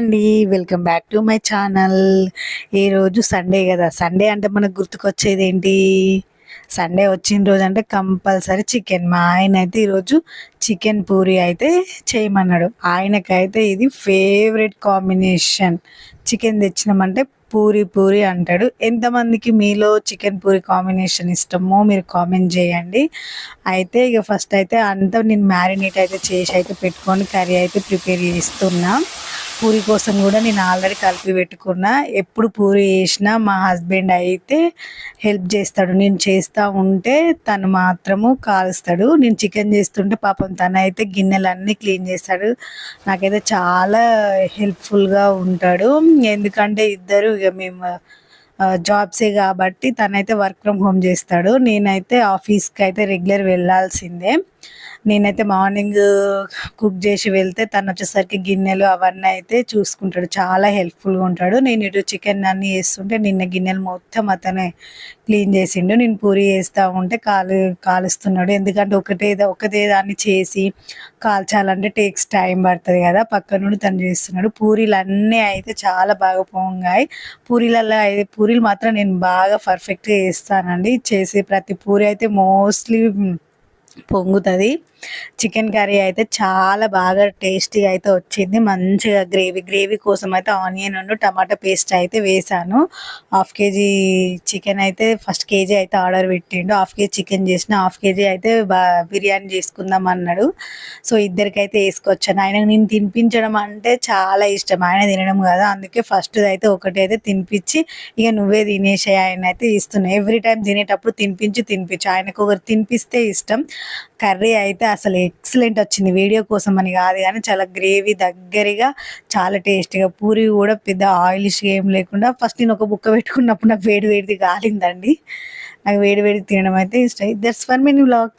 అండి. Welcome back to my channel. ఈరోజు Sunday కదా, సండే అంటే మనకు గుర్తుకొచ్చేది ఏంటి? సండే వచ్చిన రోజు అంటే కంపల్సరీ చికెన్. మా ఆయన అయితే ఈరోజు చికెన్ పూరి అయితే చేయమన్నాడు. ఆయనకైతే ఇది ఫేవరెట్ కాంబినేషన్. చికెన్ తెచ్చినామంటే పూరి పూరి అంటాడు. ఎంతమందికి మీలో చికెన్ పూరి కాంబినేషన్ ఇష్టమో మీరు కామెంట్ చేయండి. అయితే ఇక ఫస్ట్ అయితే అంతా నేను మ్యారినేట్ అయితే చేసి అయితే పెట్టుకొని కర్రీ అయితే ప్రిపేర్ చేస్తున్నా. పూరి కోసం కూడా నేను ఆల్రెడీ కలిపి పెట్టుకున్నా. ఎప్పుడు పూరి చేసినా మా హస్బెండ్ అయితే హెల్ప్ చేస్తాడు. నేను చేస్తూ ఉంటే తను మాత్రము కాలుస్తాడు. నేను చికెన్ చేస్తుంటే పాపం తను అయితే గిన్నెలన్నీ క్లీన్ చేస్తాడు. నాకైతే చాలా హెల్ప్ఫుల్గా ఉంటాడు. ఎందుకంటే ఇద్దరు ఇక మేము జాబ్సే కాబట్టి తనైతే వర్క్ ఫ్రమ్ హోమ్ చేస్తాడు. నేనైతే ఆఫీస్కి అయితే రెగ్యులర్ వెళ్ళాల్సిందే. నేనైతే మార్నింగ్ కుక్ చేసి వెళ్తే తను వచ్చేసరికి గిన్నెలు అవన్నీ అయితే చూసుకుంటాడు. చాలా హెల్ప్ఫుల్గా ఉంటాడు. నేను ఇటు చికెన్ అన్నీ వేస్తుంటే నిన్న గిన్నెలు మొత్తం అతనే క్లీన్ చేసిండు. నేను పూరి వేస్తూ ఉంటే కాలుస్తున్నాడు. ఎందుకంటే ఒకటే దాన్ని చేసి కాల్చాలంటే టేక్స్ టైం పడుతుంది కదా, పక్క నుండి తను చేస్తున్నాడు. పూరీలు అన్నీ అయితే చాలా బాగా పొంగాయి. పూరీలు మాత్రం నేను బాగా పర్ఫెక్ట్గా వేస్తానండి. చేసే ప్రతి పూరి అయితే మోస్ట్లీ పొంగుతుంది. చికెన్ కర్రీ అయితే చాలా బాగా టేస్టీగా అయితే వచ్చింది. మంచిగా గ్రేవీ కోసం అయితే ఆనియన్ అండ్ టమాటా పేస్ట్ అయితే వేసాను. హాఫ్ కేజీ చికెన్ అయితే ఫస్ట్ కేజీ అయితే ఆర్డర్ పెట్టిండు. హాఫ్ కేజీ చికెన్ చేసిన, హాఫ్ కేజీ అయితే బిర్యానీ చేసుకుందాం అన్నాడు. సో ఇద్దరికైతే వేసుకొచ్చాను. ఆయనకు నేను తినిపించడం అంటే చాలా ఇష్టం. ఆయన తినడం కదా, అందుకే ఫస్ట్ అయితే ఒకటి అయితే తినిపించి ఇక నువ్వే తినేసే ఆయన అయితే ఇస్తున్నాను. ఎవ్రీ టైం తినేటప్పుడు తినిపించు ఆయనకు ఒకరు తినిపిస్తే ఇష్టం. కర్రీ అయితే అసలు ఎక్సలెంట్ వచ్చింది. వీడియో కోసం అని కాదు కానీ చాలా గ్రేవీ దగ్గరగా చాలా టేస్టీగా. పూరి కూడా పెద్ద ఆయిలిష్ ఏం లేకుండా ఫస్ట్ నేను ఒక బుక్క పెట్టుకున్నప్పుడు నాకు వేడిది కాలిందండి. నాకు వేడి తినడం అయితే ఇష్టం. That's for mini vlog.